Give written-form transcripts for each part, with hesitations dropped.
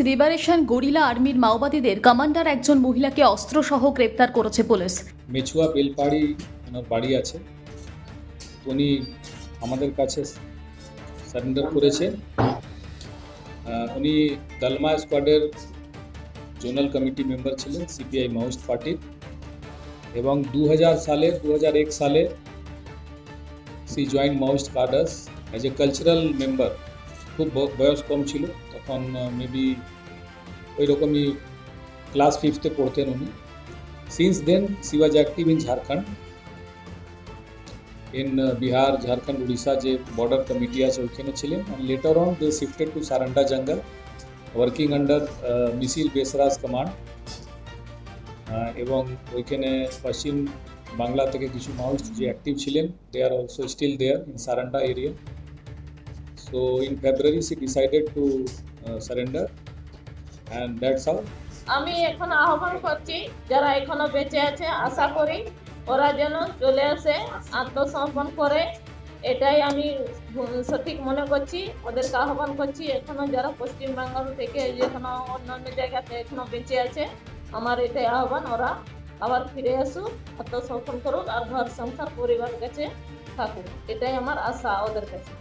Liberation gorilla আর্মির মাওবাদীদের commander একজন মহিলাকে অস্ত্রসহ গ্রেপ্তার করেছে পুলিশ। মেছুয়া বেলপাড়ি ওনার বাড়ি আছে, উনি আমাদের কাছে সারেন্ডার করেছেন। উনি দালমা স্কোয়াডের জোনাল কমিটি মেম্বার ছিলেন সিপিআই মাওয়িস্ট পার্টির, এবং 2001 সালে he joined Maoist cadres as a cultural member. খুব বয়স কম ছিল তখন, মেবি ওই রকমই ক্লাস 5th পড়তেন উনি। Since then she was active in Jharkhand, in Bihar, Jharkhand, Odisha যে বর্ডার কমিটি আছে ওইখানে ছিলেন। and later on they shifted to Saranda jungle working under মিছিল বেসরাজ কমান্ড, এবং ওইখানে পশ্চিম বাংলা থেকে কিছু মাওয়িস্ট যে অ্যাক্টিভ ছিলেন, they are also still there in Saranda area. So in February she decided to surrender, and that's how. আমি এখন আহ্বান করছি যারা এখনো বেঁচে আছে, আশা করি ওরা যেন চলে আসে, আত্মসমর্পণ করে। এটাই আমি সঠিক মনে করছি, ওদেরকে আহ্বান করছি। এখনো যারা পশ্চিমবাংলা থেকে এখনো অন্যান্য জায়গাতে এখনো বেঁচে আছে, আমার এটাই আহ্বান, ওরা আবার ফিরে আসুক, আত্মসমর্পণ করুক আর ঘর সংসার পরিবার কাছে থাকুক। এটাই আমার আশা ওদের কাছে।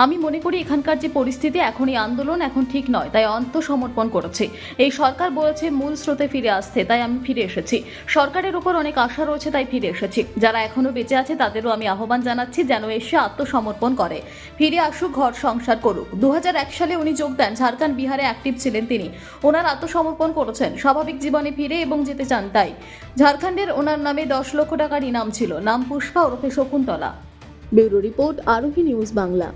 আমি মনে করি এখানকার যে পরিস্থিতি, এখন এই আন্দোলন এখন ঠিক নয়, তাই আত্মসমর্পণ করেছি। এই সরকার বলেছে মূল স্রোতে ফিরে আসতে, তাই আমি ফিরে এসেছি। সরকারের উপর অনেক আশা রয়েছে, তাই ফিরে এসেছি। যারা এখনো বেঁচে আছে তাদেরও আমি আহ্বান জানাচ্ছি যেন এসে আত্মসমর্পণ করে, ফিরে আসুক, ঘর সংসার করুক। 2001 সালে উনি যোগ দেন, ঝাড়খণ্ড বিহারে অ্যাক্টিভ ছিলেন তিনি। ওনার আত্মসমর্পণ করেছেন, স্বাভাবিক জীবনে ফিরে এবং যেতে চান। তাই ঝাড়খণ্ডের ওনার নামে 10 লক্ষ টাকার ইনাম ছিল। নাম পুষ্পা ওরফে শকুন্তলা। ব্যুরো রিপোর্ট, আরোহী নিউজ বাংলা।